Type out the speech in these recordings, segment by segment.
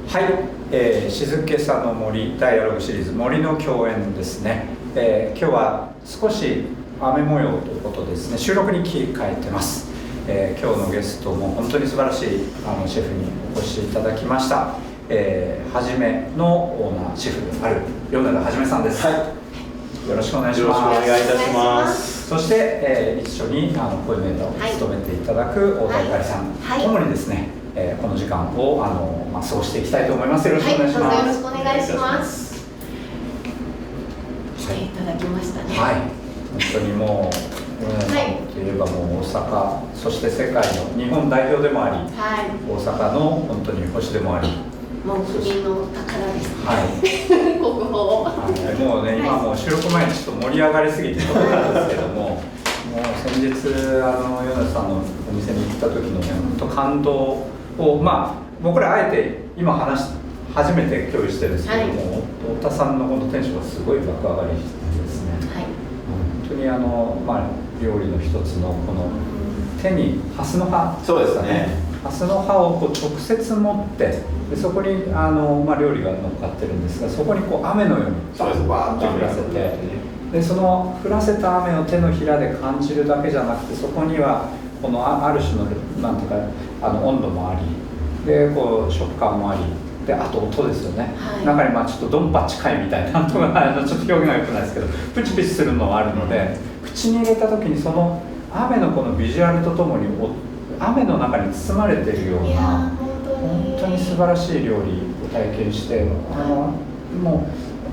はい、静けさの森ダイアログシリーズ森の共演ですね、今日は少し雨模様ということでですね、収録に切り替えてます。今日のゲストも本当に素晴らしいシェフにお越しいただきました。はじめのオーナーシェフである米田はじめさんです。はい、よろしくお願いします。よろしくお願いいたします。そして、一緒にコーディネーターを務めていただく太田ゆかりさん、ともにですね、この時間を過ごしていきたいと思います。よろしくお願いします。よろしくお願いします。来ていただきましたね。はい、本当にもう米田さんといえばもう大阪、そして世界の日本代表でもあり、大阪の本当に星でもあり、もう国の宝ですね。はい、国宝。もうね、今もう収録前にちょっと盛り上がりすぎてところなんですけども、もう先日米田さんのお店に行った時のね、本当感動を僕らあえて今初めて共有してるんですけども、太田さんのこのテンションがすごい爆上がりしてですね、本当に料理の一つのこの手にハスの葉、そうですね、ハスの葉をこう直接持って、でそこに料理が乗っかってるんですが、そこにこう雨のようにバーッと降らせて、でその降らせた雨を手のひらで感じるだけじゃなくて、そこにはこのある種のなんていうか温度もあり、でこう食感もあり、であと音ですよね、中にちょっとドンパチ近いみたいなとかちょっと表現が良くないですけど、プチプチするのがあるので、口に入れた時にその雨のこのビジュアルとともに雨の中に包まれているような本当に素晴らしい料理を体験して、も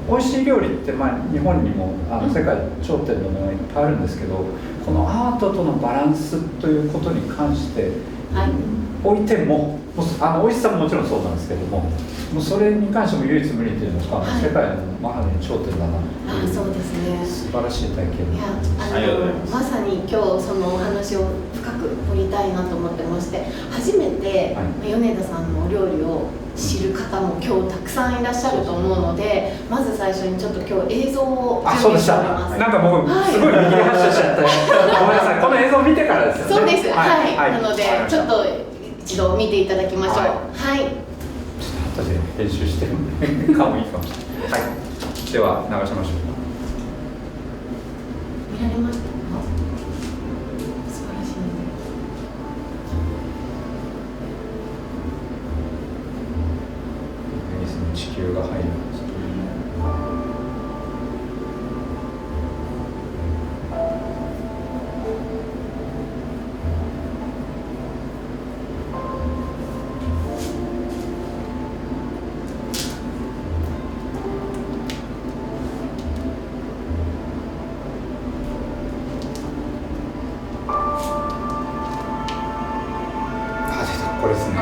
う美味しい料理って日本にも世界頂点のものがいっぱいあるんですけど、このアートとのバランスということに関しておいても、美味しさももちろんそうなんですけども、もうそれに関しても唯一無二というのが、世界のまさに頂点だなという、そうですね、素晴らしい体験。まさに今日そのお話を深く掘りたいなと思ってまして、初めて米田さんのお料理を知る方も今日たくさんいらっしゃると思うので、まず最初にちょっと今日映像を準備しております。なんか僕、すごい見切り発車しちゃってごめんなさい、この映像を見てからですよね。そうです、なのでちょっと一度見ていただきましょう。はい、ちょっと後で編集してる顔もいいかもしれない。はい、では流しましょう。見られましたか？素晴らしい。地球が入るんですね。これですね。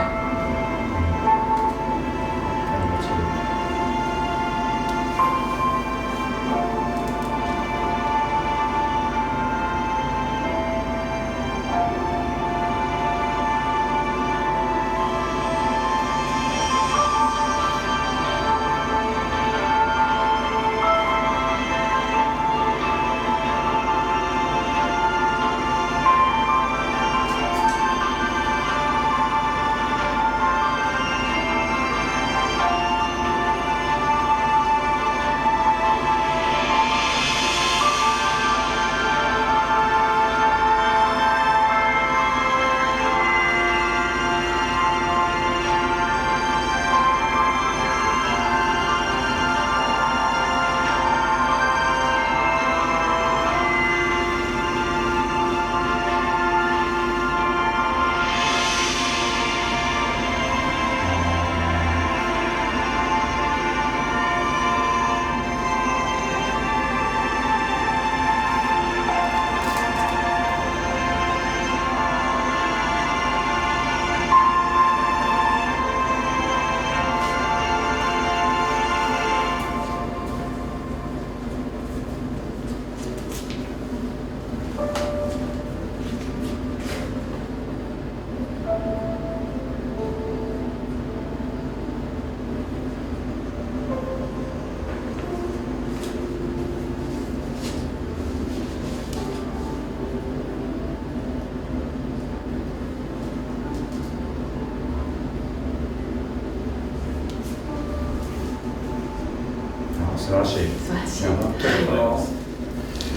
晴らしい。素晴らしい。本当に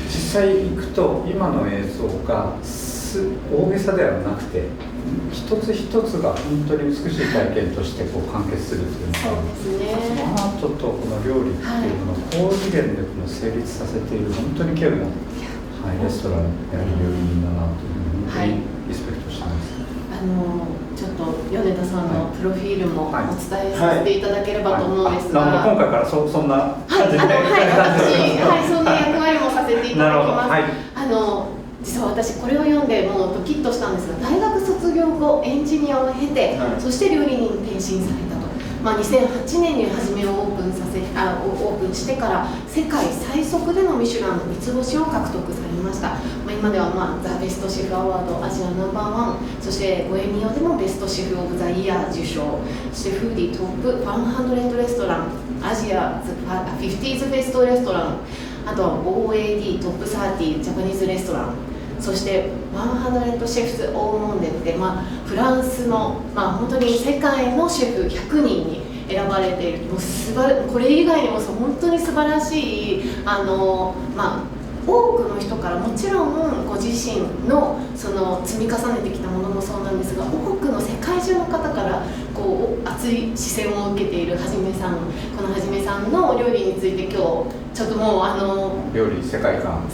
実際行くと今の映像が大げさではなくて一つ一つが本当に美しい体験としてこう完結するというのが、そうですね、アートとこの料理っていうものを高次元でこの成立させている本当に稀有な、レストランや料理人だなというふうに本当にリスペクトしてます。ちょっと米田さんのプロフィールもお伝えさせていただければと思うんですが、今回からそんな感じで、そんな役割もさせていただきます。実は私これを読んでもうドキッとしたんですが、大学卒業後エンジニアを経て、そして料理人に転身されたと。2008年に初めをオープンしてから世界最速でのミシュランの三つ星を獲得されました。今ではザ・ベストシェフアワードアジアナンバーワン、そしてゴエミオでもベストシェフオブザイヤー受賞、そしてフーディートップ100レストラン、アジア 50s ベストレストラン、あとは OAD トップ30ジャパニーズレストラン、そして100シェフズ・オーモンデって、フランスの、本当に世界のシェフ100人に選ばれている、これ以外にも本当に素晴らしい多くの人から、もちろんご自身の積み重ねてきたものもそうなんですが、多くの世界中の方から熱い視線を受けているはじめさん、このはじめさんのお料理について今日ちょっともう料理世界観、ま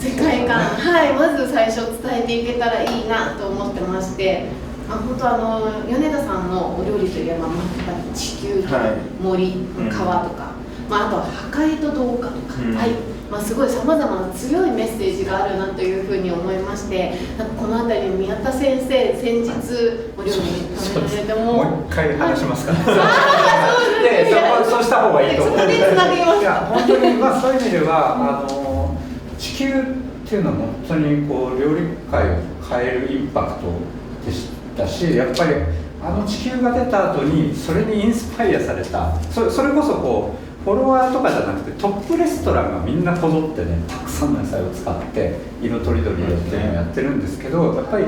ず最初伝えていけたらいいなと思ってまして、本当米田さんのお料理といえば、地球と森、川とか、あとは破壊と同化とか、すごいさまざまな強いメッセージがあるなというふうに思いまして、この辺りの宮田先生、先日お料理に食べられてもう一回話しますか。そうした方がいいと思う。そこでつなげます。いや本当にそういう意味では地球っていうのは本当に料理界を変えるインパクトでしたし、やっぱり地球が出た後にそれにインスパイアされた、それこそフォロワーとかじゃなくてトップレストランがみんなこぞってね、たくさんの野菜を使って色とりどりでっていうのをやってるんですけど、やっぱりい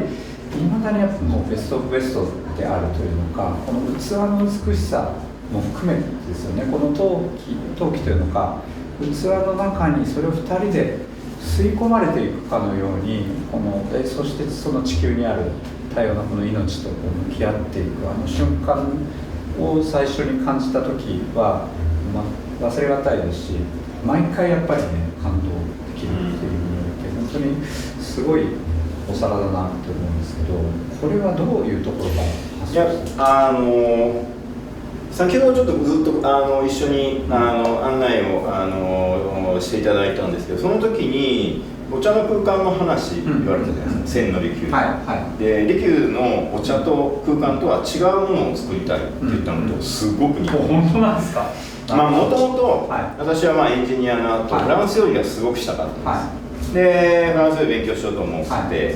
まだにやっぱもうベストオブベストであるというのか、この器の美しさも含めてですよね、この陶器というのか、器の中にそれを2人で吸い込まれていくかのように、そしてその地球にある多様なこの命と向き合っていく瞬間を最初に感じた時は、忘れがたいですし、毎回やっぱりね感動できるっていうのって本当にすごいお皿だなって思うんですけど、これはどういうところが発想して先ほどちょっとずっと一緒に案内をしていただいたんですけど、その時にお茶の空間の話言われたじゃないですか、千の利休、で利休のお茶と空間とは違うものを作りたいって言ったのとすごく似てる。本当なんですか。もともと私はエンジニアの後、フランス料理がすごくしたかったんです。でフランスで勉強しようと思って、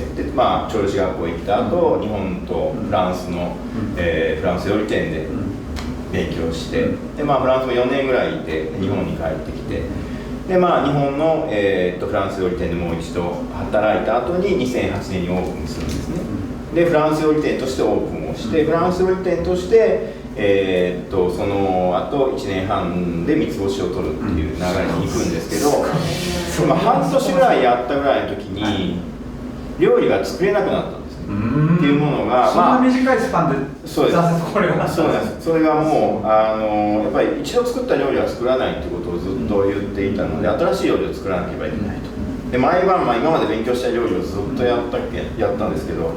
調理師学校行った後、日本とフランスのフランス料理店で勉強して、でフランスも4年ぐらいいて日本に帰ってきて、で日本のフランス料理店でもう一度働いた後に2008年にオープンするんですね。でフランス料理店としてオープンをして、フランス料理店としてその後1年半で三つ星を取るっていう流れに行くんですけど、半年ぐらいやったぐらいの時に料理が作れなくなったんですね。っていうものがそんな短いスパンでそうです。これがそうなんです。それがもうやっぱり一度作った料理は作らないっていうことをずっと言っていたので、新しい料理を作らなければいけないと。で毎晩今まで勉強した料理をずっとやったんですけど、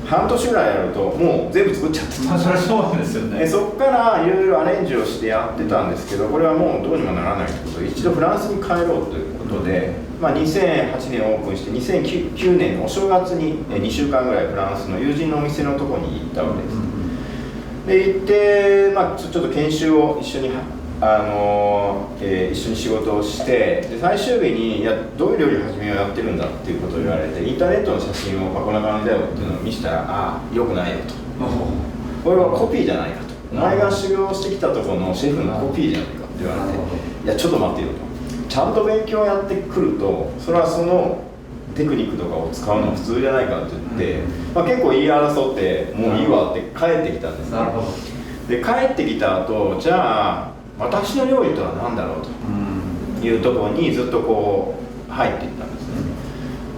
半年ぐらいやるともう全部作っちゃってた。それそうなんですよね。そこからいろいろアレンジをしてやってたんですけど、これはもうどうにもならないということで、一度フランスに帰ろうということで、2008年オープンして2009年のお正月に2週間ぐらいフランスの友人のお店のところに行ったわけです。で行って、ちょっと研修を一緒に一緒に仕事をして、で最終日にどういう料理始めをやってるんだっていうことを言われて、インターネットの写真をこんな感じだよっていうのを見せたら、良くないよと、これはコピーじゃないかと、お前が修行してきたところのシェフのコピーじゃないかって言われて、いやちょっと待ってよと、ちゃんと勉強やってくるとそれはそのテクニックとかを使うのは普通じゃないかって言って、結構言い争ってもういいわって帰ってきたんですね。で帰ってきた後、じゃあ私の料理とは何だろうと、いうところにずっとこう入っていったんですね。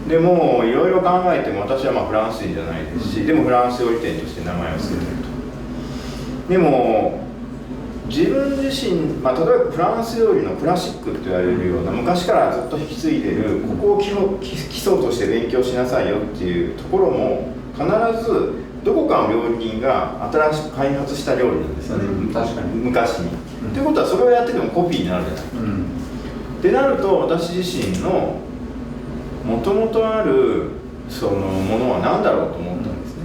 でもいろいろ考えても私はフランス人じゃないですし、でもフランス料理店として名前を付けてると。でも自分自身、例えばフランス料理のクラシックと言われるような昔からずっと引き継いでるここを基礎として勉強しなさいよっていうところも必ずどこかの料理人が新しく開発した料理なんですよね、確かに昔に。ということはそれをやっててもコピーになるじゃないかと。ってなると私自身のもともとあるそのものは何だろうと思ったんですね。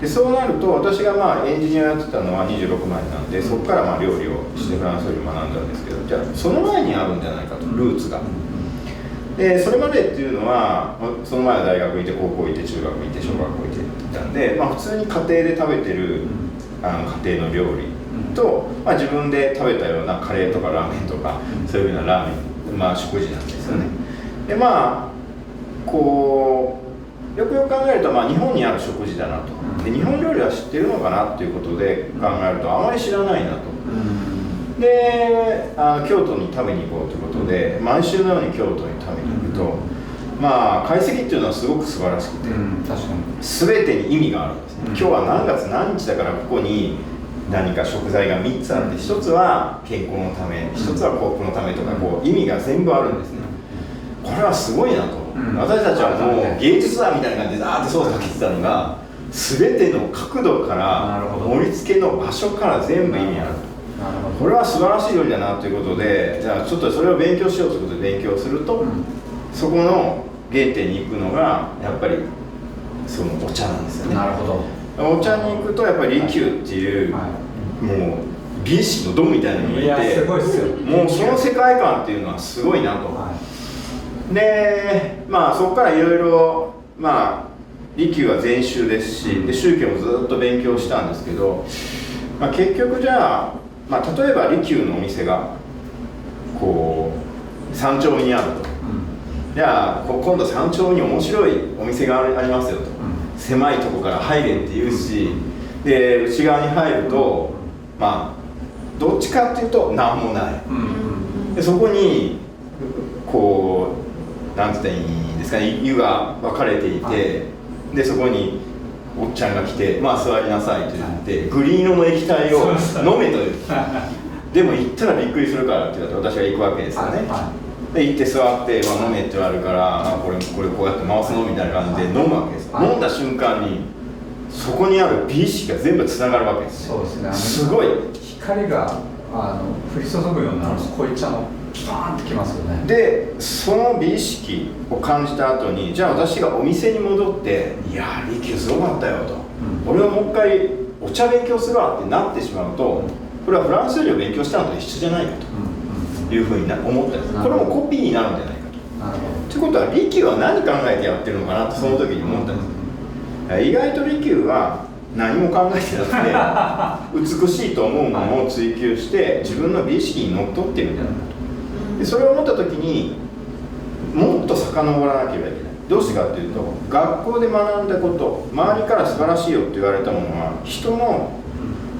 でそうなると私がエンジニアやってたのは26までなんで、そこから料理をしてフランス料理を学んだんですけど、じゃあその前にあるんじゃないかと、ルーツが。でそれまでっていうのはその前は大学行って高校行って中学行って小学校行ってたんで、普通に家庭で食べてる家庭の料理と、自分で食べたようなカレーとかラーメンとかそういうようなラーメン、食事なんですよね。でこうよくよく考えると、日本にある食事だなと。で日本料理は知ってるのかなっていうことで考えるとあまり知らないなと。で京都に食べに行こうということで毎週のように京都に食べに行くと、懐石っていうのはすごく素晴らしくて、全てに意味があるんですね。今日は何月何日だからここに何か食材が3つあって、1つは健康のため、1つは幸福のためとか、意味が全部あるんですね。これはすごいなと。私たちはもう芸術だみたいな感じでザーッとソースかけてたのが、全ての角度から盛り付けの場所から全部意味ある。これは素晴らしい料理だなということで、じゃあちょっとそれを勉強しようということで勉強すると、そこの原点に行くのがやっぱりそのお茶なんですよね。なるほど。お茶に行くとやっぱり利休っていう、もう美意識のドンみたいなのがいて、すごいっすよ。もうその世界観っていうのはすごいなと。でそこからいろいろ利休は禅宗ですし、で宗教もずっと勉強したんですけど、結局じゃあ、例えば利休のお店がこう山頂にあると、じゃあ今度山頂に面白いお店がありますよと、狭いとこから入れって言うし、で内側に入るとどっちかっていうと何もない、でそこにこうなんて言ったらいいんですかね、湯が分かれていて、でそこにおっちゃんが来て、座りなさいと言ってグリーン色の液体を飲めと言ってでも行ったらびっくりするからって言って私が行くわけですよね。で行って座って、飲めって言われるからこれこうやって回すのみたいな感じで飲むわけです。飲んだ瞬間にそこにある美意識が全部つながるわけです。そうですね。すごい光が降り注ぐような濃茶のバーンってきますよね。でその美意識を感じた後に、じゃあ私がお店に戻って「いや利休すごかったよ」と、俺はもう一回お茶勉強するわってなってしまうと、これはフランス料理を勉強したのと一緒じゃないかというふうに思ったんです。これもコピーになるんじゃないかと。なるほど。ということは利休は何考えてやってるのかなとその時に思ったんです。意外と利休は何も考えてなくて美しいと思うものを追求して自分の美意識にのっとってるんじゃないかと。でそれを思った時にもっと遡らなければいけない。どうしてかっていうと、学校で学んだこと、周りから素晴らしいよって言われたものは人の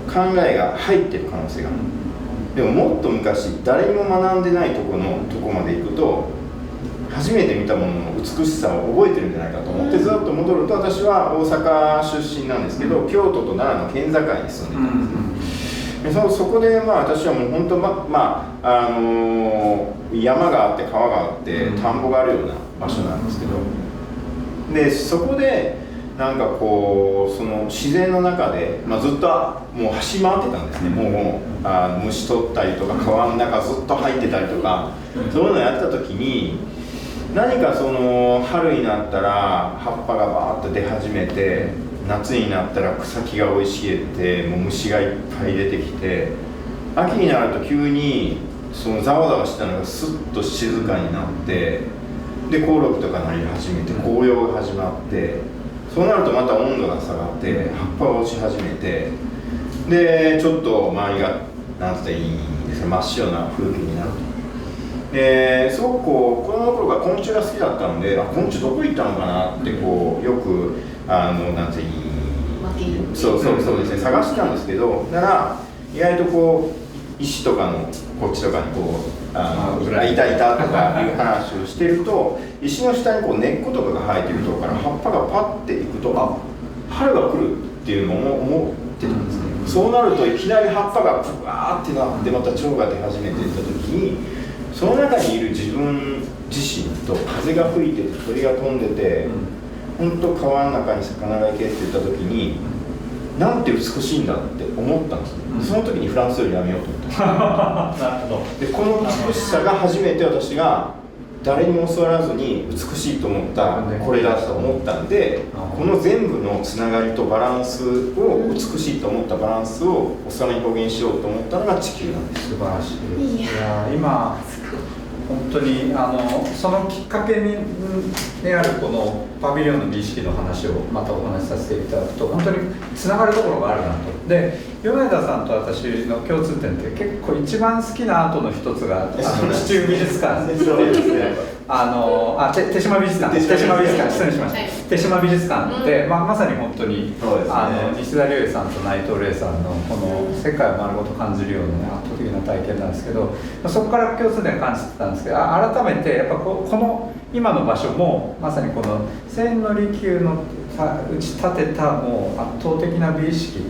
考えが入ってる可能性がある。でももっと昔誰にも学んでないとこまで行くと初めて見たものの美しさを覚えてるんじゃないかと思って、ずっと戻ると私は大阪出身なんですけど、京都と奈良の県境に住んでいたんですね。そこで私はもう本当山があって川があって田んぼがあるような場所なんですけど、でそこでなんかこうその自然の中で、ずっともう走り回ってたんですね。もう虫取ったりとか川の中ずっと入ってたりとか、そういうのをやった時に何かその春になったら葉っぱがバーッと出始めて、夏になったら草木が生い茂ってもう虫がいっぱい出てきて、秋になると急にそのざわざわしたのがスッと静かになって、でコオロギとか鳴り始めて紅葉が始まって、そうなるとまた温度が下がって葉っぱが落ち始めて、でちょっと周りがなんて言ったらいいんですか、真っ白な風景になると。すごくこう子供の頃から昆虫が好きだったので、昆虫どこ行ったのかなってこうよくなんて言う、そうですね、探してたんですけど、だから意外とこう石とかのこっちとかにこういたとかいう話をしてると、石の下にこう根っことかが生えてるところから葉っぱがパッていくと、あ、春が来るっていうのを思ってたんですね。そうなるといきなり葉っぱがブワーってなってまた蝶が出始めていった時に、その中にいる自分自身と風が吹いてて鳥が飛んでて、本当川の中に魚がいけって言った時に、なんて美しいんだって思ったんですね。その時にフランスよりやめようと思ったなるほど。でこの美しさが初めて私が誰にも教わらずに美しいと思ったこれだと思ったんで、この全部のつながりとバランスを、美しいと思ったバランスをお皿に表現しようと思ったのが地球なんです。素晴らしい。いや今本当にそのきっかけにあるこのパビリオンの美意識の話をまたお話しさせていただくと、本当につながるところがあるなと。で米田さんと私の共通点って結構一番好きなアートの一つが地中美術館っていうですね、手島美術館、失礼しました、手島美術館って、まさに本当に、西田龍英さんと内藤玲さんのこの世界を丸ごと感じるような、圧倒的な体験なんですけど、そこから共通点を感じてたんですけど、改めてやっぱこの今の場所もまさにこの千利休の打ち立てたもう圧倒的な美意識に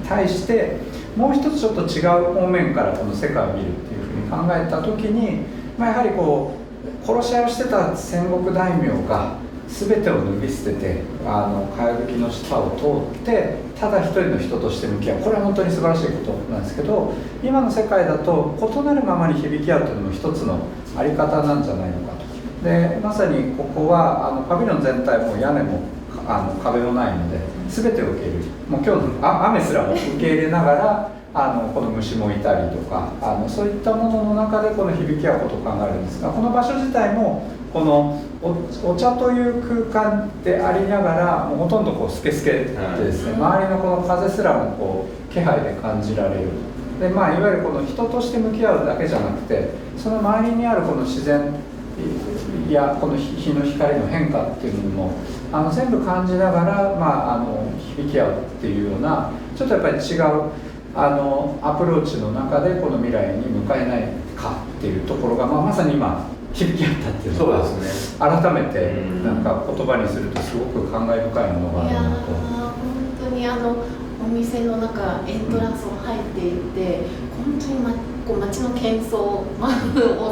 対してもう一つちょっと違う方面からこの世界を見るっていうふうに考えた時に、やはりこう殺し合いをしてた戦国大名が全てを脱ぎ捨ててかやぶきの下を通ってただ一人の人として向き合う、これは本当に素晴らしいことなんですけど、今の世界だと異なるままに響き合うというのも一つのあり方なんじゃないのかと。でまさにここはパビリオン全体も屋根も壁もないので全てを受け入れる、もう今日の雨すらも受け入れながらこの虫もいたりとかそういったものの中でこの響き合うことを考えるんですが、この場所自体もこのお茶という空間でありながらもうほとんどこうスケスケでですね、周りのこの風すらもこう気配で感じられる。でいわゆるこの人として向き合うだけじゃなくて、その周りにあるこの自然やこの日の光の変化っていうのも全部感じながら、響き合うっていうようなちょっとやっぱり違うアプローチの中でこの未来に向かえないかっていうところが、まさに今響き合ったっていうのがそうですね、改めてなんか言葉にするとすごく感慨深いものがあるなと。本当にお店の中エントランスを入っていって本当に街の喧騒、大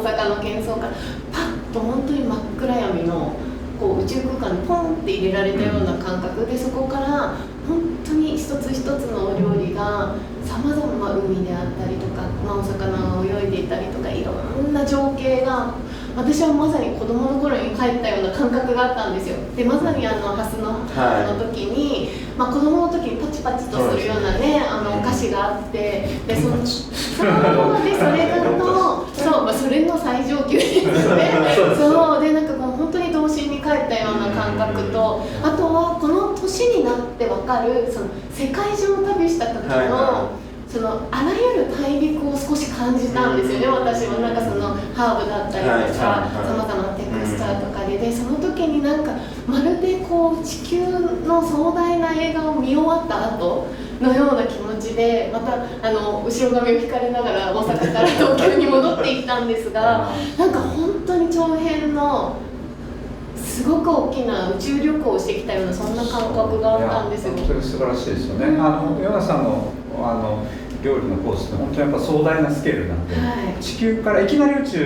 阪の喧騒からパッと本当に真っ暗闇のこう宇宙空間にポンって入れられたような感覚で、そこから本当に一つ一つのお料理がさまざま海であったりとか、お魚が泳いでいたりとか、いろんな情景が私はまさに子供の頃に帰ったような感覚があったんですよ。でまさにハスの時に、子供の時にパチパチとするようなねお菓子があって、でそれそれの最上級ですねそうでなんかこう本当に童心に帰ったような感覚と、あとはこの年になって分かるその世界中を旅した時の、そのあらゆる大陸を少し感じたんですよね、私は。なんかそのハーブだったりとかさまざまなテクスチャーとかで、その時になんかまるでこう地球の壮大な映画を見終わった後のような気持ちで、また後ろ髪を引かれながら大阪から東京に戻っていったんですがなんか本当に長編のすごく大きな宇宙旅行をしてきたようなそんな感覚があったんですよ。本当に素晴らしいですよね。ヨナさんの料理のコースって本当にやっぱ壮大なスケールなんで、地球からいきなり宇宙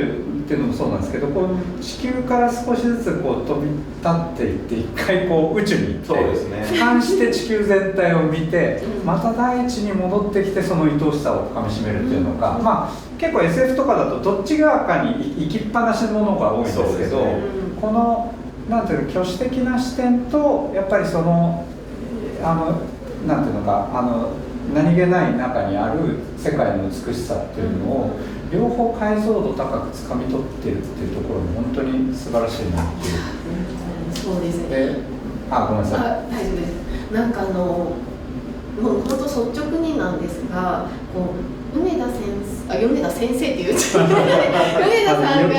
っていうのもそうなんですけど、こう地球から少しずつこう飛び立っていって一回こう宇宙に行って俯瞰して地球全体を見てまた大地に戻ってきてその愛おしさをかみしめるっていうのが、結構 SF とかだとどっち側かに行きっぱなしのものが多いんですけど、このなんていうの挙手的な視点とやっぱりそのなんていうのか何気ない中にある世界の美しさっていうのを両方解像度高く掴み取ってるっていうところも本当に素晴らしいなっていう。そうですね。ごめんなさい。大丈夫です。なんかもう本当率直になんですが、こう米田先生っていう米田さんが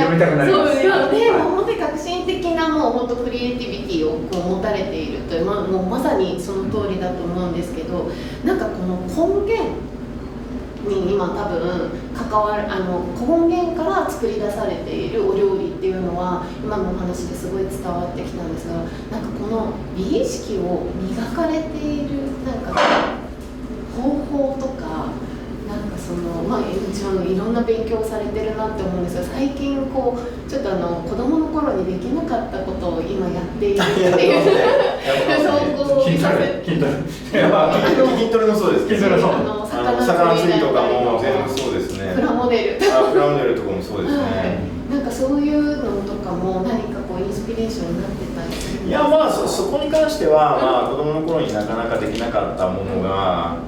そうでもう本当に革新的なもう本当クリエイティビティをこう持たれているという、もうまさにその通りだと思うんですけど、なんかこの根源に今多分根源から作り出されているお料理っていうのは今のお話ですごい伝わってきたんですが、なんかこの美意識を磨かれているなんか方法とか、なんかもちろんいろんな勉強をされてるなって思うんですが、最近こうちょっと子供の頃にできなかったことを今やっているっていう筋トレもそうですけど、魚釣りとかも全部そうですね。プラモデルとかもそうですね。なんかそういうのとかも何かこうインスピレーションになってたりするんですか？いやそこに関しては、子供の頃になかなかできなかったものが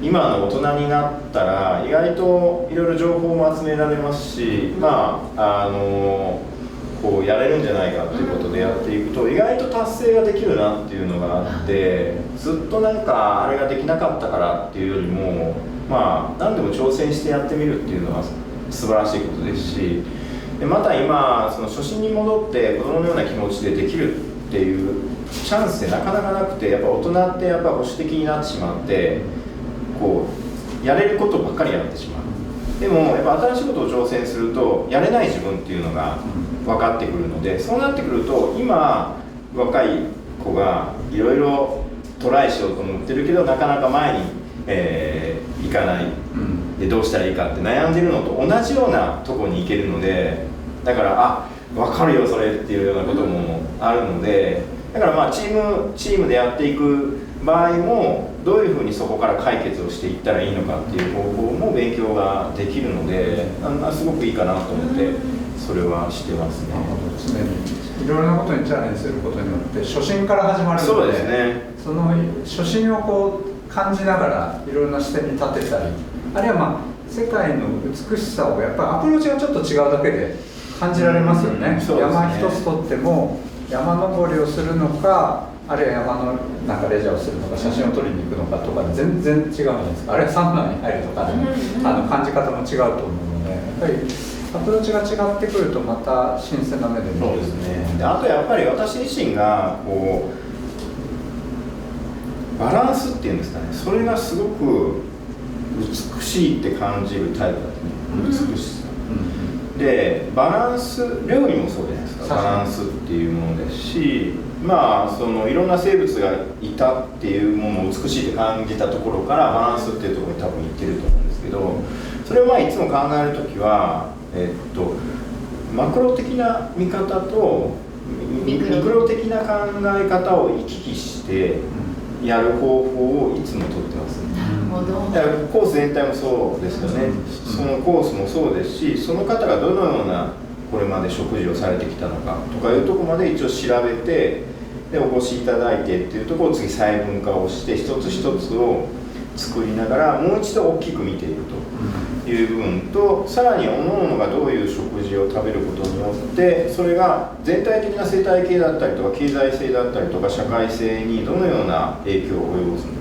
今の大人になったら意外といろいろ情報も集められますし、こうやれるんじゃないかっていうことでやっていくと意外と達成ができるなっていうのがあって、ずっとなんかあれができなかったからっていうよりも、何でも挑戦してやってみるっていうのは素晴らしいことですし、でまた今初心に戻って子供のような気持ちでできるっていうチャンスってなかなかなくて、やっぱ大人ってやっぱ保守的になってしまって、こうやれることばっかりやってしまう。でもやっぱ新しいことを挑戦するとやれない自分っていうのが分かってくるので、そうなってくると今若い子がいろいろトライしようと思ってるけどなかなか前に、行かないでどうしたらいいかって悩んでるのと同じようなとこに行けるので、だから分かるよそれっていうようなこともあるので、だからチームでやっていく場合もどういうふうにそこから解決をしていったらいいのかっていう方法も勉強ができるので、すごくいいかなと思ってそれはしてますね。いろいろなことにチャレンジすることによって初心から始まるので、そうですね、その初心をこう感じながらいろいろな視点に立てたり、あるいは世界の美しさをやっぱりアプローチがちょっと違うだけで感じられますよね。山一つとっても山登りをするのか、あるいは山のなんかレジャーをするのか、写真を撮りに行くのかとか全然違うじゃないですか。あるいはサウナに入るとかでも感じ方も違うと思うので、やっぱりアプローチが違ってくるとまた新鮮な目で見る。そうですね。であとやっぱり私自身がこうバランスっていうんですかね、それがすごく美しいって感じるタイプだったね。美しさ、でバランス、料理もそうじゃないですか。バランスっていうものですし、いろんな生物がいたっていうものを美しいって感じたところからバランスっていうところに多分行ってると思うんですけど、それをいつも考えるときは、マクロ的な見方とミクロ的な考え方を行き来してやる方法をいつもとってます。なるほど。だからコース全体もそうですよね。そのコースもそうですし、その方がどのようなこれまで食事をされてきたのかとかいうところまで一応調べて、でお越しいただいてっていうところを次細分化をして一つ一つを作りながらもう一度大きく見ているという部分と、さらに各々がどういう食事を食べることによってそれが全体的な生態系だったりとか経済性だったりとか社会性にどのような影響を及ぼすの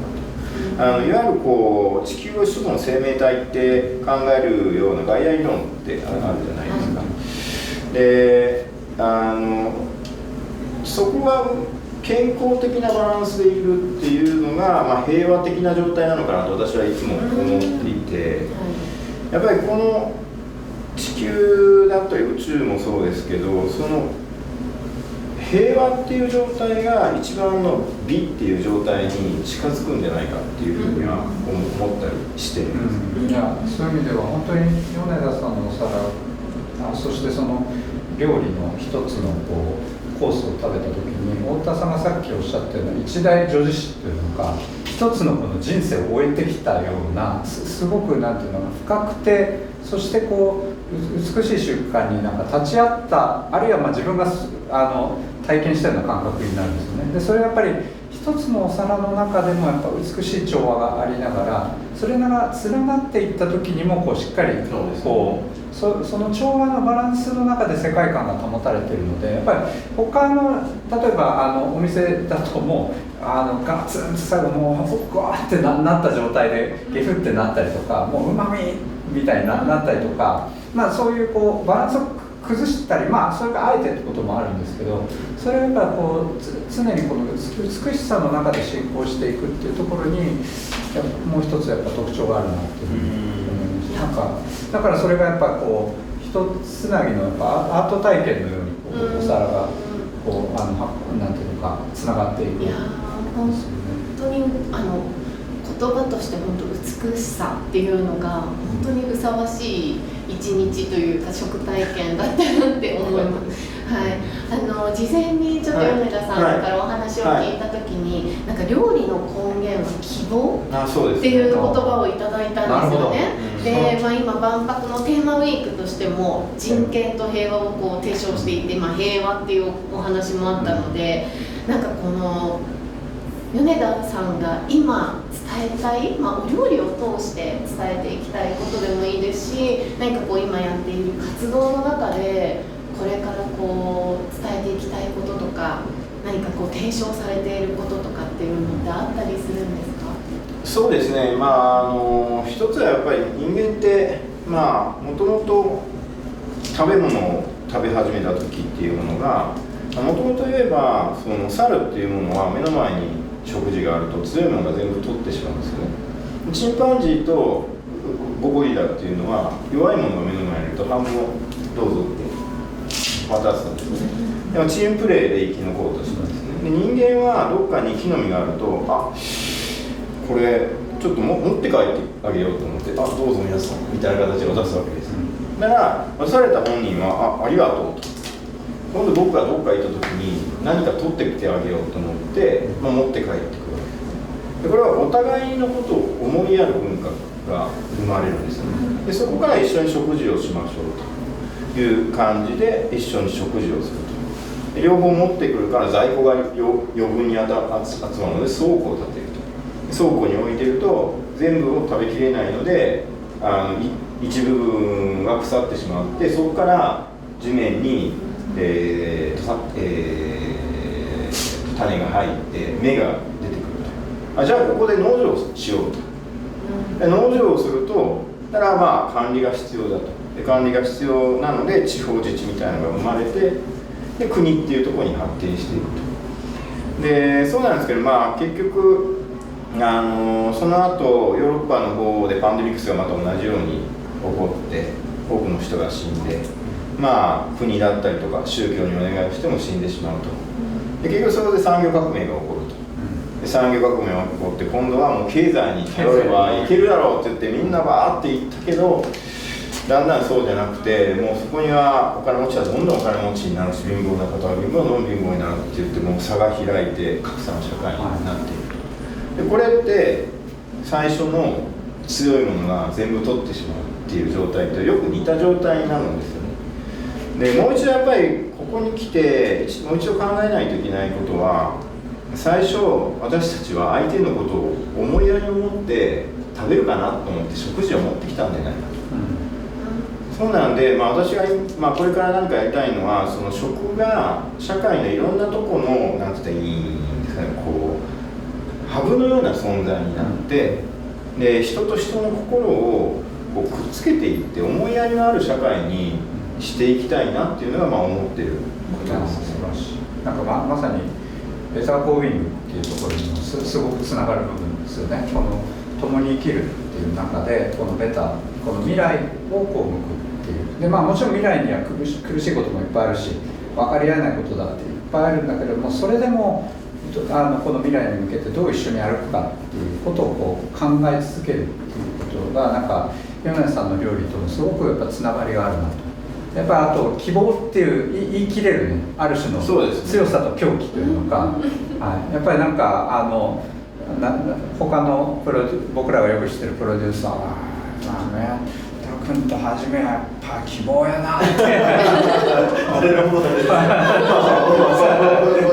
かと、いわゆるこう地球を一つの生命体って考えるようなガイア理論ってあるじゃないですか。でそこが健康的なバランスでいるっていうのが、平和的な状態なのかなと私はいつも思っていて、やっぱりこの地球だったり宇宙もそうですけど、その平和っていう状態が一番の美っていう状態に近づくんじゃないかっていうふうには思ったりしてるんです。いや、そういう意味では本当に米田さんのお皿、そしてその料理の一つのコースを食べた時に太田さんがさっきおっしゃったような一大女子史というのか、一つのこの人生を終えてきたようなすごくなんていうのか深くて、そしてこう美しい習慣になんか立ち会った、あるいは自分が体験したような感覚になるんですよね。でそれはやっぱり一つのお皿の中でもやっぱ美しい調和がありながら、それが連なっていった時にもこうしっかりこうその調和のバランスの中で世界観が保たれているので、やっぱり他の例えばお店だともうガツンと最後もうグワーって なった状態でゲフってなったりとか、もううまみみたいになったりとか、そういうこうバランスを崩したり、まあそれがあえてってこともあるんですけど、それはやっぱこう常にこの美しさの中で進行していくっていうところにもう一つやっぱ特徴があるなっていうふうに思います。だからそれがやっぱこう一つなぎのやっぱアート体験のようにこうお皿がこうなんていうのかつながっていく。いや本当に言葉として本当美しさっていうのが本当にふさわしい一日というか食体験だったなって思います。はい、事前にちょっと米田さんからお話を聞いたときに、なんか料理の根源は希望っていう言葉をいただいたんですよね。で、今万博のテーマウィークとしても人権と平和をこう提唱していて、平和っていうお話もあったので、なんかこの米田さんが今伝えたい、お料理を通して伝えていきたいことでもいいですし、何かこう今やっている活動の中でこれからこう伝えていきたいこととか、何かこう提唱されていることとかっていうのってあったりするんですか？そうですね、一つはやっぱり人間ってもともと食べ物を食べ始めた時っていうものがもともと言えばその猿っていうものは目の前に食事があると強いものが全部取ってしまうんですよね。チンパンジーとゴリラっていうのは弱いものが目の前にいると半分どうぞって渡すんですね。でもチームプレーで生き残ろうとしたんですね。で人間はどっかに木の実があるとこれちょっと持って帰ってあげようと思ってどうぞ皆さんみたいな形で渡すわけです。だから渡された本人はありがとうと。今度僕がどっか行った時に何か取ってきてあげようと思って、持って帰ってくるわけです。でこれはお互いのことを思いやる文化が生まれるんですよね。でそこから一緒に食事をしましょうという感じで一緒に食事をすると。両方持ってくるから在庫が余分に集まるので倉庫を建てると。倉庫に置いてると全部を食べきれないので一部分は腐ってしまって、そこから地面に種が入って芽が出てくると。じゃあここで農場をしようと。農場をするとだから管理が必要だと。で管理が必要なので地方自治みたいなのが生まれて、で国っていうところに発展していくと。でそうなんですけど結局その後ヨーロッパの方でパンデミックスがまた同じように起こって多くの人が死んで、国だったりとか宗教にお願いをしても死んでしまうと。で結局そこで産業革命が起こると。で産業革命が起こって今度はもう経済に頼ればいけるだろうって言ってみんなバーって言ったけど、だんだんそうじゃなくて、もうそこにはお金持ちはどんどんお金持ちになるし、貧乏な方はどんどん貧乏になるって言って、もう差が開いて格差の社会になっていると。でこれって最初の強いものが全部取ってしまうっていう状態とよく似た状態になるんですよね。でもう一度やっぱりここに来てもう一度考えないといけないことは、最初私たちは相手のことを思いやりを持って食べるかなと思って食事を持ってきたんじゃないかと。そうなんで、私が、これから何かやりたいのは、その食が社会のいろんなところのなんて言ったらいいんですかね、こうハブのような存在になって、で人と人の心をこうくっつけていって思いやりのある社会にしていきたいなっていうのが思っていることですね。素晴らしい。なんかまさにベターコービングっていうところにもすごくつながる部分ですよね。この共に生きるっていう中でこのベター、この未来をこう向くっていう。でもちろん未来には苦しいこともいっぱいあるし、分かり合えないことだっていっぱいあるんだけれども、それでもこの未来に向けてどう一緒に歩くかっていうことをこう考え続けるっていうことがなんか米田さんの料理ともすごくやっぱつながりがあるなと。やっぱあと希望っていう言い切れるね、ある種の強さと狂気というのか、やっぱりなんか他の僕らがよく知ってるプロデューサーは君と初めはやっぱ希望やなって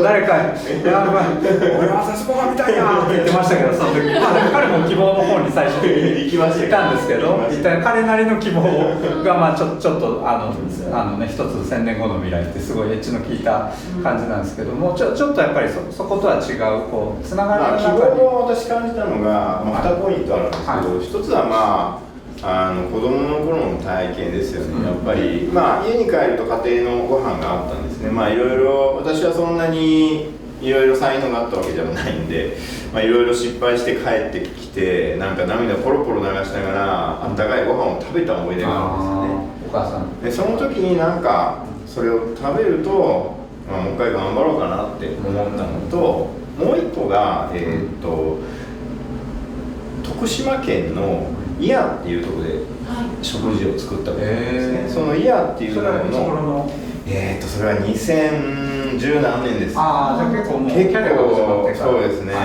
誰か俺はあそこが見たいなって言ってましたけど、その時彼も希望の方に最初に行ったんですけど、一体彼なりの希望がちょっと一つ1000年後の未来ってすごいエッジの効いた感じなんですけども、ちょっとやっぱりそことは違うこうつながりの中に希望を私感じたのが2ポイントあるんですけど、一つは子供の頃の体験ですよね。やっぱり、まあ、家に帰ると家庭のご飯があったんですね。まあいろいろ私はそんなにいろいろ才能があったわけじゃないんで、まあ、いろいろ失敗して帰ってきてなんか涙ポロポロ流しながらあったかいご飯を食べた思い出があるんですよね。お母さんでその時になんかそれを食べると、まあ、もう一回頑張ろうかなって思ったのと、もう一個が、徳島県の祖谷っていうところで食事を作ったことですね。その祖谷っていうののそれは2010何年です。ああ、じゃあ結構もうキャリアが始まってから。そうですね、は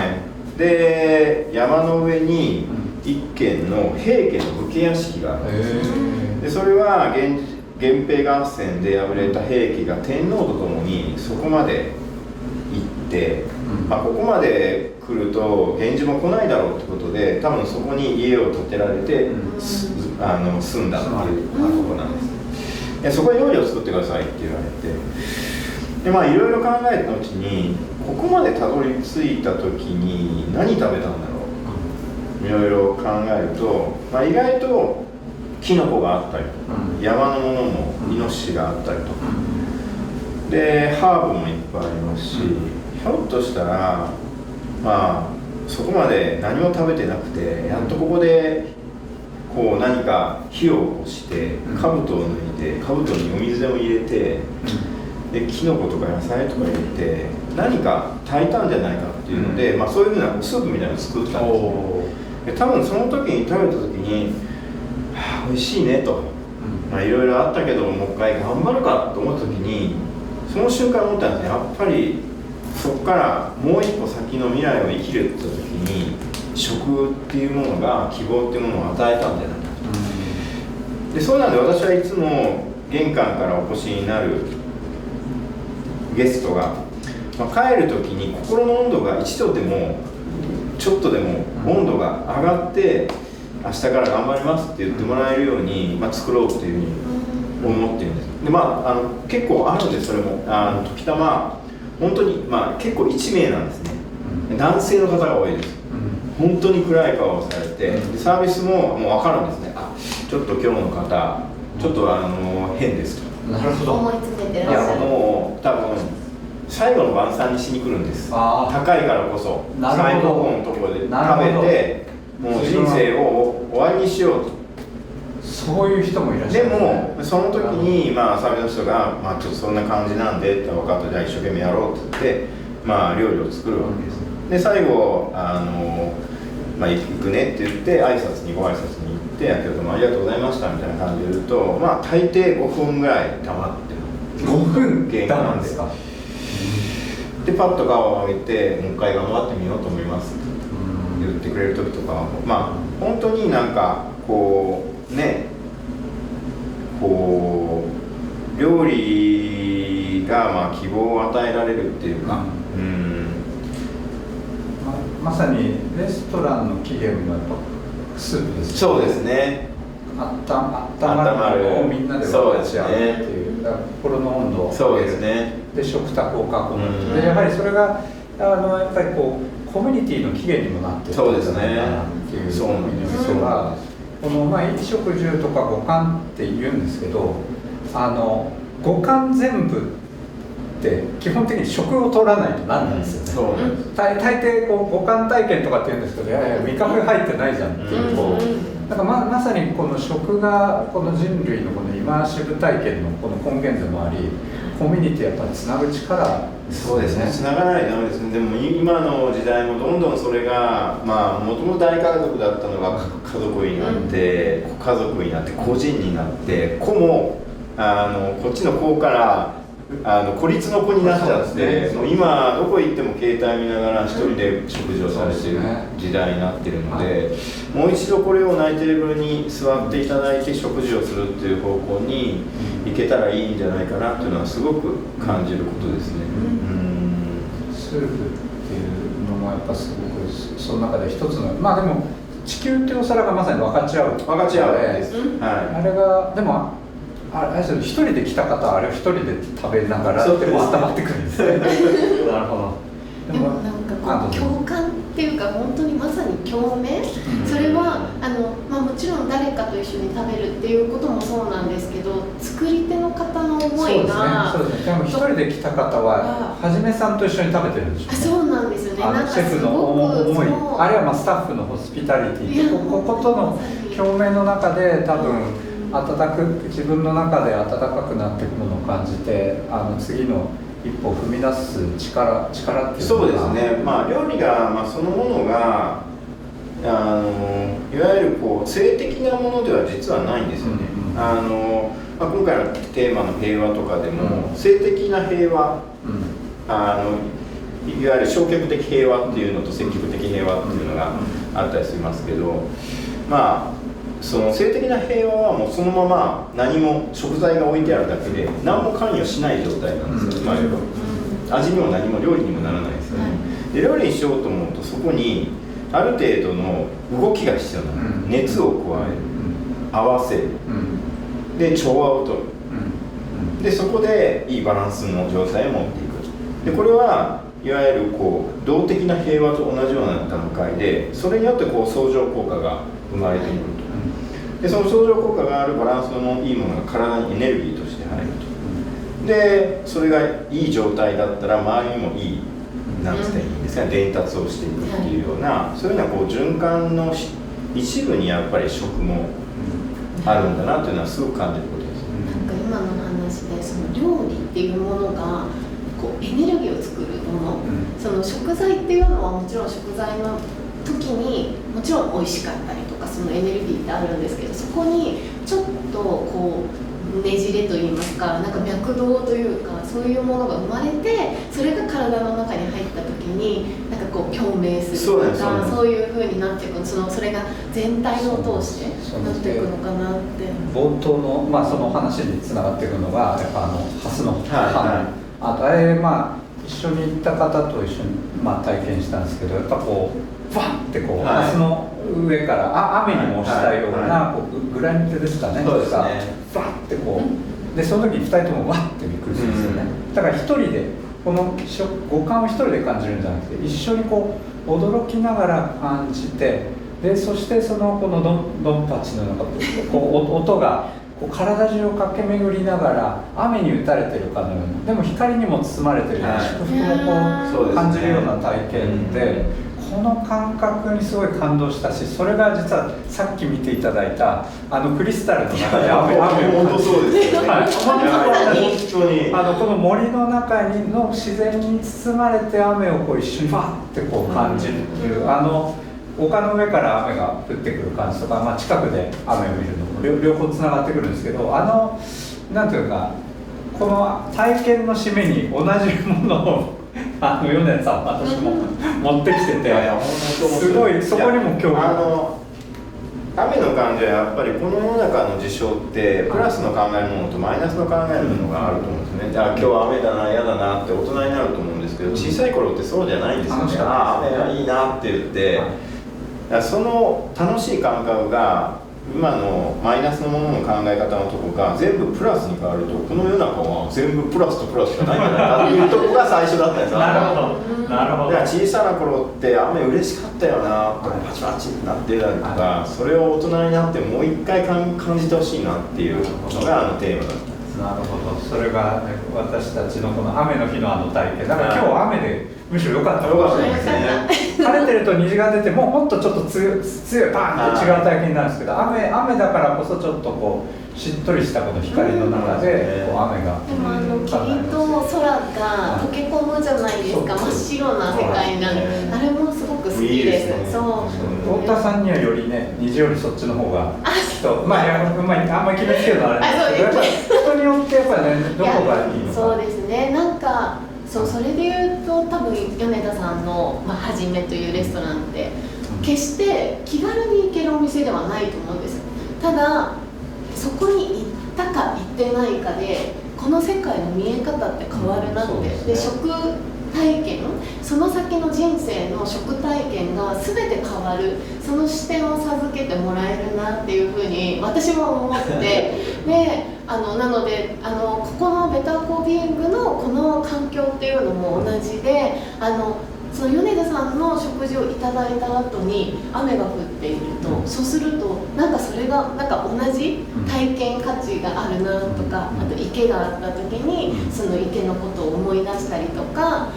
い、で山の上に一軒の平家の武家屋敷があるんですね。でそれは源平合戦で敗れた平家が天皇とともにそこまで行って、まあ、ここまで来ると源氏も来ないだろうってことで多分そこに家を建てられて、住んだっていうところなんです。でそこで料理を作ってくださいって言われて、でまあいろいろ考えたうちにここまでたどり着いた時に何食べたんだろう、いろいろ考えると、まあ、意外とキノコがあったりとか、山のものもイノシシがあったりとか、でハーブもいっぱいありますし、ひょっとしたらまあそこまで何も食べてなくてやっとここでこう何か火を起こして兜を抜いて兜にお水を入れて、でキノコとか野菜とか入れて何か炊いたんじゃないかっていうので、まあ、そういうふうなスープみたいなのを作ったんですね。で多分その時に食べた時に美味しいねと、まあいろいろあったけどもう一回頑張るかと思った時にその瞬間思ったんですね。やっぱりそこからもう一歩先の未来を生きるって言った時に食っていうものが希望っていうものを与えたんじゃないかと。でそうなんで私はいつも玄関からお越しになるゲストが、まあ、帰る時に心の温度が1度でもちょっとでも温度が上がって明日から頑張りますって言ってもらえるように、まあ、作ろうっていうふうに思ってるんです。でまあ結構あるんです。それも時たま本当に、まあ、結構1名なんですね。男性の方が多いです。本当に暗い顔をされて、でサービスもう分かるんですね。あ、ちょっと今日の方ちょっと変ですと。なるほど。思い詰めてらっしゃる。いやもう多分最後の晩餐にしに来るんです。高いからこそ最高峰のところで食べてもう人生を終わりにしようと。そういう人もいらっしゃる、でもその時に、まあ、サービスの人が、まあ、ちょっとそんな感じなんでって分かった、じゃあ一生懸命やろうって言って、まあ、料理を作るわけです。で最後まあ、行くねって言ってご挨拶に行って先ほどもありがとうございましたみたいな感じで言うと、まあ大抵5分ぐらい黙って5分経過なんですか。でパッと顔を上げてもう一回頑張ってみようと思いますって言ってくれる時とかはまあ本当になんかこうねこう料理がまあ希望を与えられるっていうか、まさにレストランの起源はやっぱスープです、ね、そうですね。あったまるのをみんなで分かち合うっていう、だから心の温度を上げる、ね、で食卓を囲む、でやはりそれがやっぱりこうコミュニティの起源にもなってるんじゃないかなっていうそうなんですのが、このまあ衣食住とか五感って言うんですけど、五感全部って基本的に食を取らないとなんないですよね。大抵こう五感体験とかって言うんですけど、いやいや味覚入ってないじゃんっていうと、だからまさにこの食がこの人類のこのイマーシブ体験のこの根源でもあり、コミュニティやっぱりつなぐ力、そうですね。つながないとダメですね。でも今の時代もどんどんそれがまあもともと大家族だったのが家族になって、家族になって個人になって子もこっちの子から孤立の子になっちゃって、もう今どこ行っても携帯見ながら一人で食事をされている時代になっているので、もう一度これをナイテーブルに座っていただいて食事をするっていう方向に行けたらいいんじゃないかなっていうのはすごく感じることですね。スープっていうのもやっぱすごくその中で一つの、まあでも地球っていうお皿がまさに分かち合う分かち合うです、あれがでも一人で来た方はあれを一人で食べながらっても温まってくるんですね。なるほど。でもなんかこう共感っていうか本当にまさに共鳴、それはまあ、もちろん誰かかと一緒に食べるっていうこともそうなんですけど、作り手の方の思いがそうですね。でも一人で来た方ははじめさんと一緒に食べてるんでしょうね。そうなんですよね。なんかシェフの思い、あるいはスタッフのホスピタリティ、こことの共鳴の中で多分自分の中で温かくなっていくものを感じて、次の一歩を踏み出す力っていうのが。そうですね。料理が、そのものがいわゆる性的なものでは実はないんですよね。今回のテーマの平和とかでも、性的な平和、いわゆる消極的平和っていうのと積極的平和っていうのがあったりしますけど、その性的な平和はもうそのまま何も食材が置いてあるだけで何も関与しない状態なんですよ。味にも何も料理にもならないですよね。で料理にしようと思うとそこにある程度の動きが必要なの。熱を加える、合わせる、で調和をとる、でそこでいいバランスの状態を持っていく。でこれはいわゆる動的な平和と同じような段階で、それによって相乗効果が生まれてくると。でその相乗効果があるバランスのいいものが体にエネルギーとして入ると。でそれがいい状態だったら周りにもいいなんつっていいんですか、伝達をしていくっていうような、そういうような循環の一部にやっぱり食もあるんだなというのはすごく感じることです。なんか今の話でその料理っていうものがエネルギーを作るもの、その食材っていうのはもちろん食材の時にもちろん美味しかったりとかそのエネルギーってあるんですけど、そこにちょっとねじれといいますか、なんか脈動というかそういうものが生まれて、それが体の中に入った時になんか共鳴するとか、そういう風になっていく、それが全体を通してなっていくのかなって。冒頭の、その話につながっていくのがやっぱハスの花、あと一緒に行った方と一緒に、体験したんですけど、やっぱバンってハスの上から雨に模したようなグラニテですかね、そうですね、バンってでその時に2人ともわってびっくりするんですよね。だから一人でこの五感を一人で感じるんじゃなくて、一緒に驚きながら感じて、でそしてこのドンパチの音が体中を駆け巡りながら雨に打たれてるかのような、でも光にも包まれてるような、祝福も感じるような体験で、この感覚にすごい感動したし、それが実はさっき見ていただいたクリスタルの中で雨を本当そうですよね。本当にこの森の中の自然に包まれて雨を一緒にファって感じるっていう、丘の上から雨が降ってくる感じとか、近くで雨を見るのも両方つながってくるんですけど、なんていうか、この体験の締めに同じものを米津さん私も持ってきてて、すごいそこにも興味雨の感じはやっぱりこの世の中の事象ってプラスの考えるものとマイナスの考えるものがあると思うんですね。今日は雨だな、嫌だなって大人になると思うんですけど、小さい頃ってそうじゃないんですよね。雨がいいなって言って、その楽しい感覚が今のマイナスのものの考え方のところが全部プラスに変わると、この世の中は全部プラスとプラスしかないんじゃないかっていうところが最初だったんですよ。なるほど、なるほど。だから小さな頃って雨嬉しかったよなとかパチパチってなってたりとか、それを大人になってもう一回感じてほしいなっていうのがテーマだったんです。なるほど。それが、私たちのこの雨の日の体験だから、今日雨でむしろ良かったかもしれないですね。晴れてると虹が出てもっとちょっと強いパンって違う体験になるんですけど、雨だからこそちょっとしっとりしたこの光の中で雨が、でも霧と空が溶け込むじゃないですか、真っ白な世界になる、あれもすごく好きです。そう太田さんにはよりね、虹よりそっちの方がきっとあんまり決めつけるのはあれですけど、人によってやっぱりね、どこがいいのか。そうですね、なんかそれで言うと多分米田さんのはじめというレストランって決して気軽に行けるお店ではないと思うんですよ。ただそこに行ったか行ってないかでこの世界の見え方って変わるなって、で食体験、その先の人生の食体験が全て変わる、その視点を授けてもらえるなっていうふうに私も思ってでなのでここのベターコービングのこの環境っていうのも同じで、その米田さんの食事をいただいた後に雨が降っていると、そうするとなんかそれがなんか同じ体験価値があるなとか、あと池があった時にその池のことを思い出したりとか、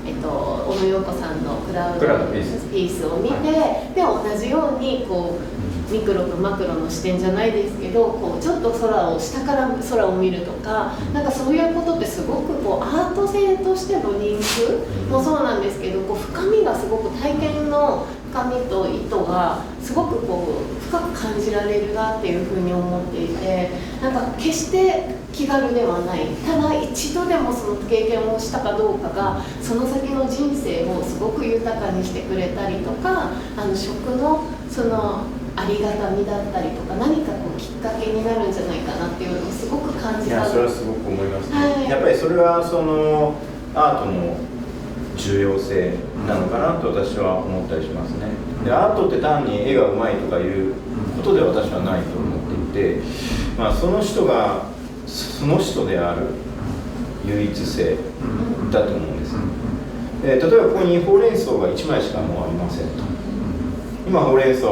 小野洋子さんのクラウドピースを見て、で同じようにこうミクロとマクロの視点じゃないですけど、こうちょっと空を下から空を見るとか、なんかそういうことってすごくこうアート性としてのリンクもそうなんですけど、こう深みがすごく体験の深みと意図がすごくこう深く感じられるなっていうふうに思っていて、なんか決して気軽ではない、ただ一度でもその経験をしたかどうかがその先の人生をすごく豊かにしてくれたりとか、食のそのありがたみだったりとか、何かこうきっかけになるんじゃないかなっていうのをすごく感じた。いや、それはすごく思いますね、やっぱりそれはそのアートの重要性なのかなと私は思ったりしますね。で、アートって単に絵がうまいとかいうことで私はないと思っていて、その人がその人である唯一性だと思うんです。例えばここにほうれん草が1枚しかもうありませんと。今ほうれん草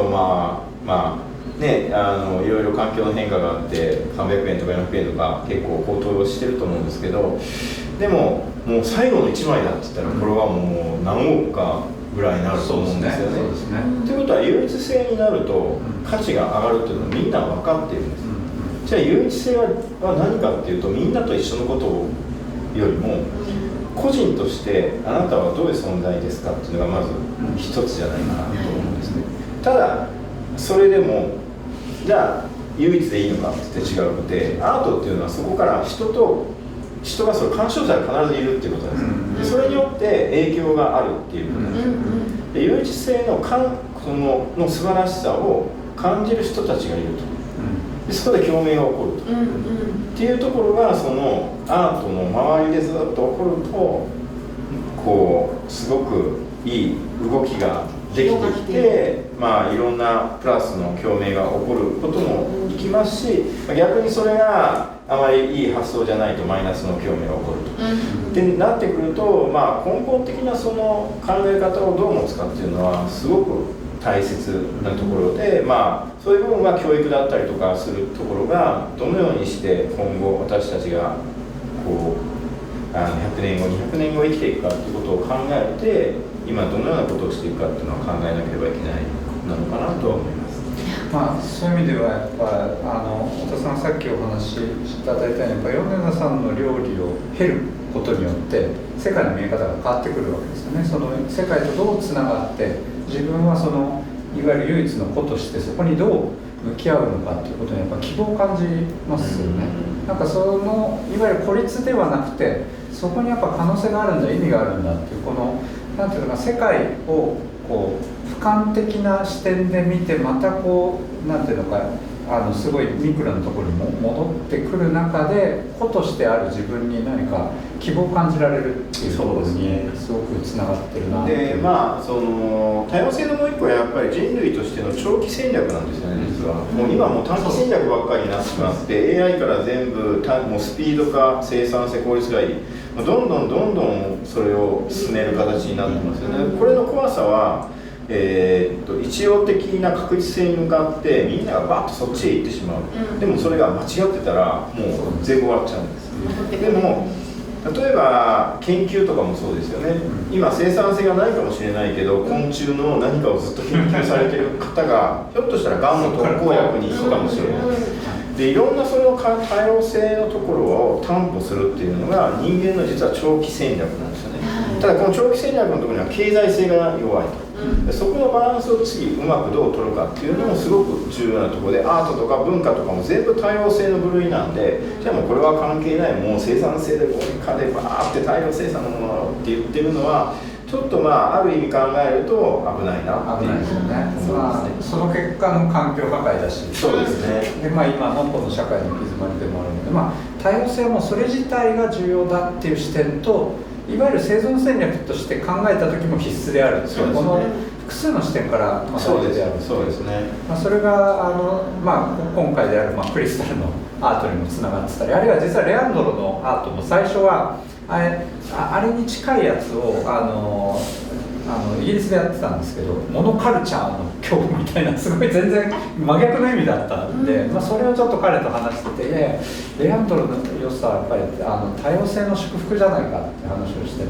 ね、いろいろ環境の変化があって300円とか400円とか結構高騰してると思うんですけど、でももう最後の1枚だって言ったらこれはもう何億かぐらいになると思うんですよね。ということは唯一性になると価値が上がるっていうのはみんな分かっているんです。じゃあ唯一性は何かっていうと、みんなと一緒のことよりも個人としてあなたはどういう存在ですかっていうのがまず一つじゃないかなと思うんですね。ただそれでもじゃあ唯一でいいのかって違うので、アートっていうのはそこから人がそれ鑑賞者が必ずいるっていうことなんです。でそれによって影響があるっていうことなんです。で唯一性の素晴らしさを感じる人たちがいると。でそこで共鳴が起こると、っていうところがそのアートの周りでずっと起こるとこうすごくいい動きができてきて、いろんなプラスの共鳴が起こることもいきますし、逆にそれがあまりいい発想じゃないとマイナスの共鳴が起こると、でなってくると、根本的なその考え方をどう持つかっていうのはすごく大切なところで、そういう部分は教育だったりとかするところがどのようにして今後私たちがこう100年後200年後生きていくかということを考えて、今どのようなことをしていくかっていうのは考えなければいけないなのかなとは思います。そういう意味ではやっぱ太田さんさっきお話しいただいたように、やっぱ米田さんの料理を経ることによって世界の見え方が変わってくるわけですよね。その世界とどうつながって自分はそのいわゆる唯一の子としてそこにどう向き合うのかということにやっぱ希望を感じますよね。なんかそのいわゆる孤立ではなくて、そこにやっぱ可能性があるんだ、意味があるんだっていう、このなんていうのか、世界をこう俯瞰的な視点で見て、またこうなんていうのか、すごいミクロのところにも戻ってくる中で、子としてある自分に何か希望を感じられるっていうところにすごくつながってるなっていう。でその多様性のもう一個はやっぱり人類としての長期戦略なんですよね、実は。もう今もう短期戦略ばっかりになってしまって、AI から全部もうスピード化、生産性、効率がいい、どんどんそれを進める形になってますよね。これの怖さは一応的な確実性に向かってみんながバッとそっちへ行ってしまう、でもそれが間違ってたらもう全部終わっちゃうんです。でも例えば研究とかもそうですよね。今生産性がないかもしれないけど、昆虫の何かをずっと研究されてる方がひょっとしたらがんの特効薬に行くかもしれない。でいろんなその多様性のところを担保するっていうのが人間の実は長期戦略なんですよね。ただこの長期戦略のところには経済性が弱いと。そこのバランスを次うまくどう取るかっていうのもすごく重要なところで、アートとか文化とかも全部多様性の部類なんで、じゃあもうこれは関係ない、もう生産性でこういう化でバーって大量生産のものって言ってるのはちょっとある意味考えると危ないなっていう。その結果の環境破壊だし、そうですね。で今のこの社会の行き詰まりでもあるので、多様性もそれ自体が重要だっていう視点と、いわゆる生存戦略として考えた時も必須である。そうですね。この複数の視点から大事である。そうですね。それが今回であるクリスタルのアートにもつながってたり、あるいは実はレアンドロのアートも最初はあれに近いやつをイギリスでやってたんですけど、モノカルチャーの恐怖みたいな、すごい全然真逆の意味だったんで、それをちょっと彼と話してて、レアンドロの良さはやっぱり多様性の祝福じゃないかって話をして、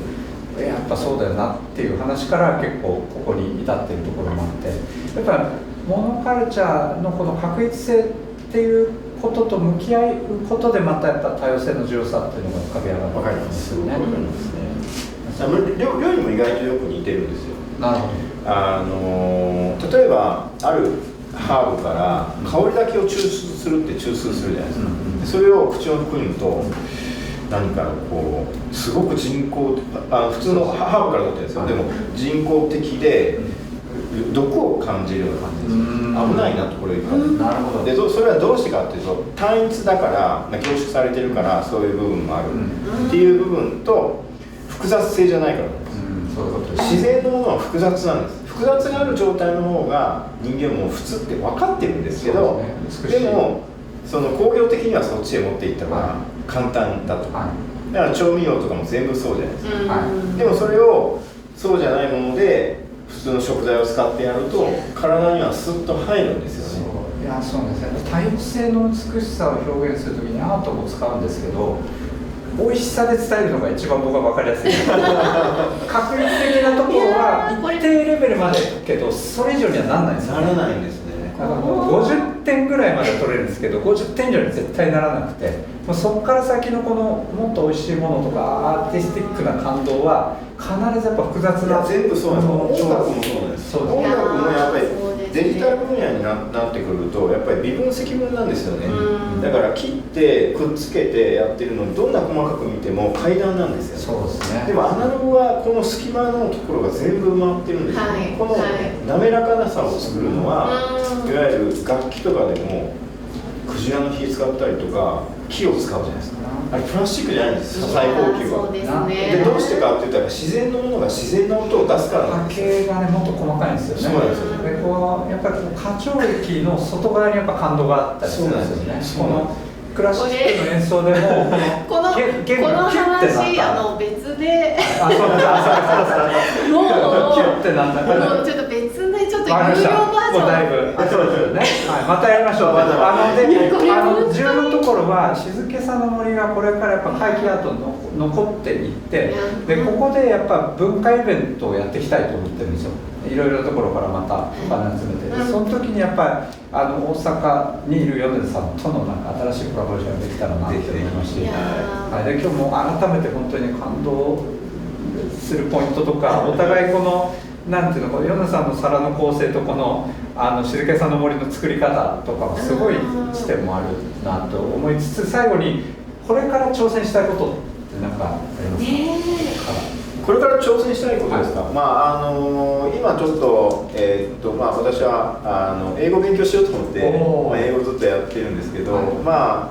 やっぱそうだよなっていう話から結構ここに至っているところもあって、やっぱりモノカルチャーのこの確一性っていうことと向き合うことで、またやっぱ多様性の重要さっていうのが浮かび上がるんですよね。料理も意外とよく似てるんですよ。なるほど。例えばあるハーブから香りだけを抽出するって抽出するじゃないですか。それを口を含むと何かこうすごく人工普通のハーブから取ってるんですよ。でも人工的で毒を感じるような感じです。危ないなところに感じる。なるほど。でそれはどうしてかっていうと、単一だから凝縮されてるからそういう部分もあるっていう部分と、複雑性じゃないからなんです。そういうことです。自然のものは複雑なんです。複雑がある状態の方が人間も普通って分かってるんですけど、でもその工業的にはそっちへ持っていった方が簡単だと。だから調味料とかも全部そうじゃないですか。でもそれをそうじゃないもので普通の食材を使ってやると体にはスッと入るんですよね。いや、そうなんですね。多様性の美しさを表現するときにアートも使うんですけど、美味しさで伝えるのが一番僕は分かりやすい。確率的なところは一定レベルまでいくけど、それ以上にはならないんですよね。ならないんですね。だからもう50点ぐらいまで取れるんですけど、50点以上に絶対ならなくて、そこから先のこのもっと美味しいものとかアーティスティックな感動は必ずやっぱ複雑な。全部そうなんです。音楽もそうなんです。音楽もやっぱりデジタル分野になってくるとやっぱり微分積分なんですよね。だから切ってくっつけてやってるのにどんな細かく見ても階段なんですよ。そうですね。でもアナログはこの隙間のところが全部埋まってるんですよ、この滑らかなさを作るのは、いわゆる楽器とかでもクジラの火使ったりとか木を使うじゃないですか。あれプラスチックじゃないんです。最高級は。でどうしてかって言ったら自然のものが自然な音を出すからなんです。波形がねもっと細かいんですよね。そうなんですよね。でこうやっぱり花鳥域の外側にやっぱ感動があったりするんですよね。このクラシックの演奏でもこの話別でもうちょっと別でちょっと有料バージョンだいぶそうですよね。またやりましょう。重要なところは静けさの森がこれからやっぱ怪奇アート残っていってでここでやっぱ文化イベントをやっていきたいと思ってるんですよ。いろいろなところからまたお金集めて、その時にやっぱり大阪にいる米津さんとのなんか新しいコラボレーションができたらなと思いますし、で今日も改めて本当に感動するポイントとか、お互いこのなんていうの、米津さんの皿の構成とこの静けさの森の作り方とかもすごい視点もあるなと思いつつ、最後にこれから挑戦したいことって何かありますか？これから挑戦したいことですか？今ちょっと、私は英語を勉強しようと思って、英語をずっとやってるんですけど、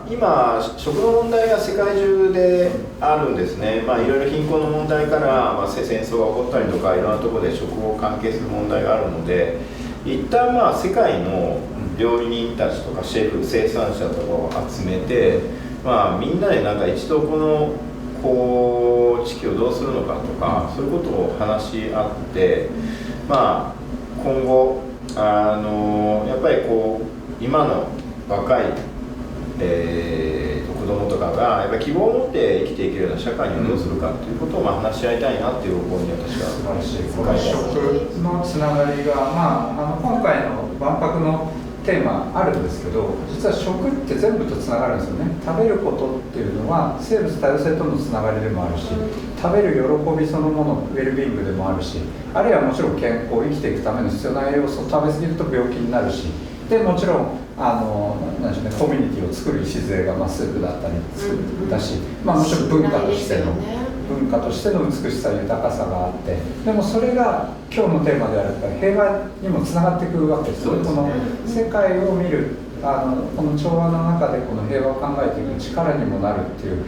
今食の問題が世界中であるんですね。いろいろ貧困の問題から、戦争が起こったりとかいろんなところで食を関係する問題があるので、一旦世界の料理人たちとかシェフ生産者とかを集めて、みんなでなんか一度この地球をどうするのかとか、そういうことを話し合って、今後やっぱり今の若い、子供とかがやっぱり希望を持って生きていけるような社会にはどうするかということを話し合いたいなっていう方向に私は素晴らしい。この食のつながりが、今回の万博のテーマあるんですけど、実は食って全部とつながるんですよね。食べることっていうのは生物多様性とのつながりでもあるし、食べる喜びそのものウェルビーイングでもあるし、あるいはもちろん健康生きていくための必要な栄養素を食べ過ぎると病気になるし、でもちろんなんでしょうね、コミュニティを作る礎がスープだったりだし、もちろん文化としての美しさ豊かさがあって、でもそれが今日のテーマであるから平和にもつながっていくわけですよね。この世界を見るこの調和の中でこの平和を考えていく力にもなるっていう、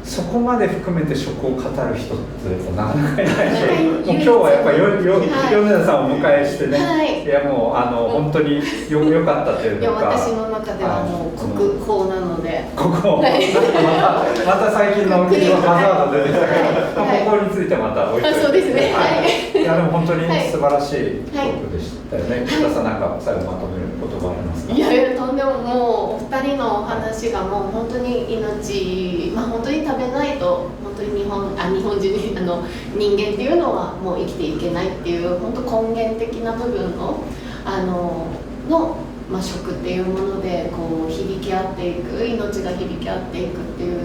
そこまで含めて食を語る人ってなかなかいないし、もう今日はやっぱり米田さんをお迎えしてね、いやもう本当によかったというか、私の中ではもう国宝なので、ここまた最近のハザード出てきたけど、ここについてまた置いておいて、そうですね。いやでも本当に素晴らしいトークでしたよね。北さんなんか最後まとめる言葉ありますか？いやとんでももうお二人のお話がもう本当に命、本当に食べないと本当に日本人人間っていうのはもう生きていけないっていう本当根源的な部分の食っていうものでこう響き合っていく、命が響き合っていくっていう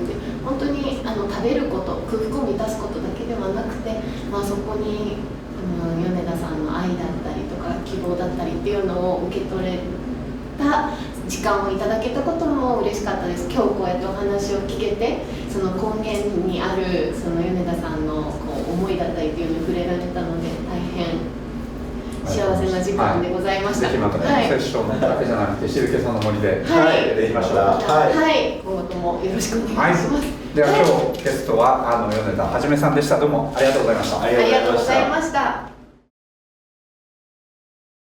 本当に食べること空腹を満たすことだけではなくて、そこに米田さんの愛だったりとか希望だったりっていうのを受け取れた時間をいただけたことも嬉しかったです。今日こうやってお話を聞けて、その根源にあるその米田さんのこう思いだったりっていうのに触れられたので大変幸せな時間でございました。ぜひまたセッションだけじゃなくて静けさんの森でできましょう。今後ともよろしくお願いします。では今日ゲストは米田はじめさんでした。どうもありがとうございました。ありがとうございました。